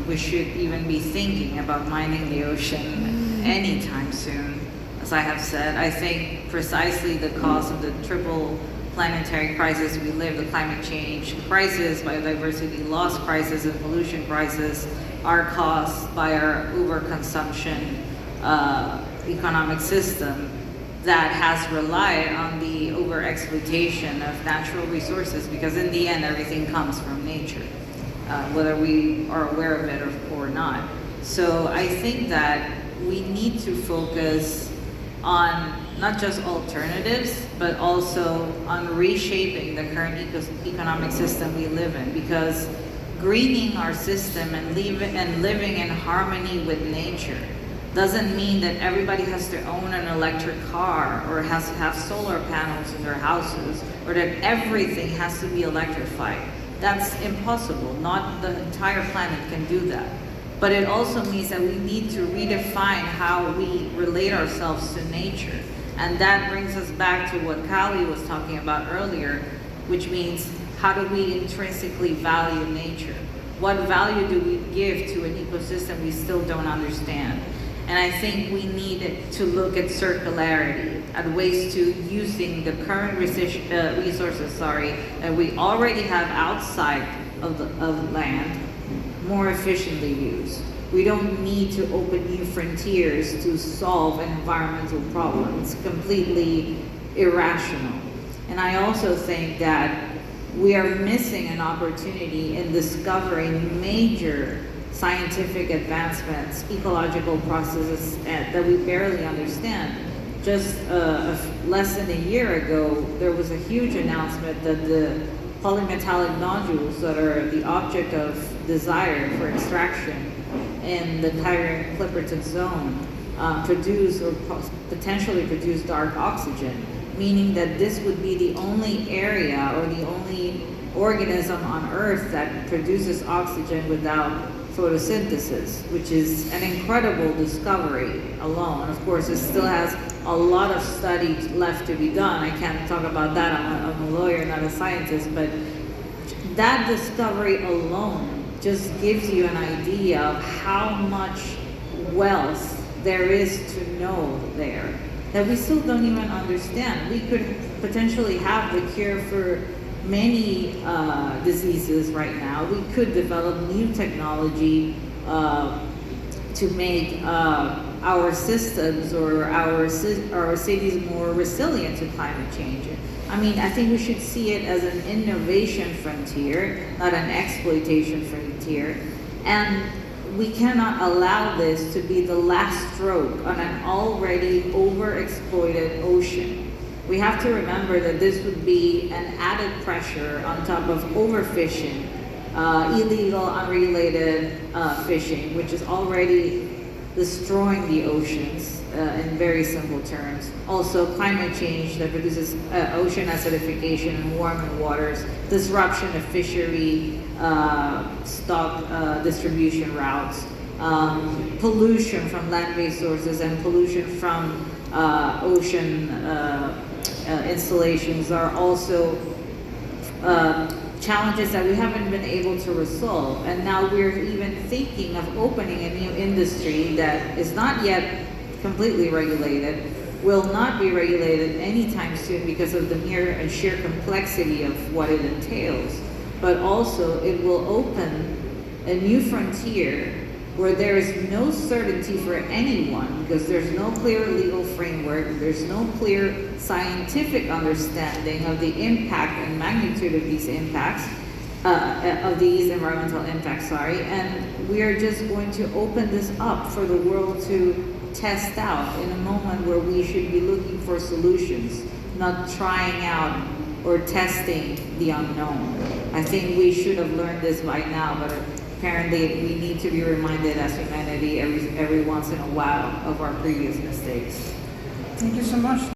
we should even be thinking about mining the ocean anytime soon. As I have said, I think precisely the cause of the triple planetary crisis we live, the climate change crisis, biodiversity loss crisis, and pollution crisis, are caused by our overconsumption economic system that has relied on the overexploitation of natural resources, because in the end everything comes from nature, whether we are aware of it or not. So I think that we need to focus on not just alternatives, but also on reshaping the current economic system we live in, because greening our system and living in harmony with nature doesn't mean that everybody has to own an electric car or has to have solar panels in their houses, or that everything has to be electrified. That's impossible. Not the entire planet can do that. But it also means that we need to redefine how we relate ourselves to nature. And that brings us back to what Kali was talking about earlier, which means, how do we intrinsically value nature? What value do we give to an ecosystem we still don't understand? And I think we need to look at circularity, at ways to using the current resources that we already have outside of land more efficiently used. We don't need to open new frontiers to solve an environmental problem. It's completely irrational. And I also think that we are missing an opportunity in discovering major scientific advancements, ecological processes that we barely understand. Just less than a year ago, there was a huge announcement that the polymetallic nodules that are the object of desire for extraction in the Tyrian-Clipperton zone produce or potentially produce dark oxygen, meaning that this would be the only area or the only organism on Earth that produces oxygen without photosynthesis, which is an incredible discovery alone. Of course, it still has a lot of study left to be done. I can't talk about that. I'm a lawyer, not a scientist, but that discovery alone just gives you an idea of how much wealth there is to know there that we still don't even understand. We could potentially have the cure for many diseases right now. We could develop new technology to make our systems or our cities more resilient to climate change. I mean, I think we should see it as an innovation frontier, not an exploitation frontier. And we cannot allow this to be the last stroke on an already overexploited ocean. We have to remember that this would be an added pressure on top of overfishing, illegal, unregulated fishing, which is already destroying the oceans in very simple terms. Also, climate change that produces ocean acidification and warming waters, disruption of fishery stock distribution routes, pollution from land-based sources, and pollution from ocean installations are also challenges that we haven't been able to resolve. And now we're even thinking of opening a new industry that is not yet completely regulated, will not be regulated anytime soon because of the mere and sheer complexity of what it entails. But also it will open a new frontier where there is no certainty for anyone, because there's no clear legal framework, there's no clear scientific understanding of the impact and magnitude of these impacts, of these environmental impacts, and we are just going to open this up for the world to test out in a moment where we should be looking for solutions, not trying out or testing the unknown. I think we should have learned this by now, but apparently we need to be reminded as humanity every once in a while of our previous mistakes. Thank you so much.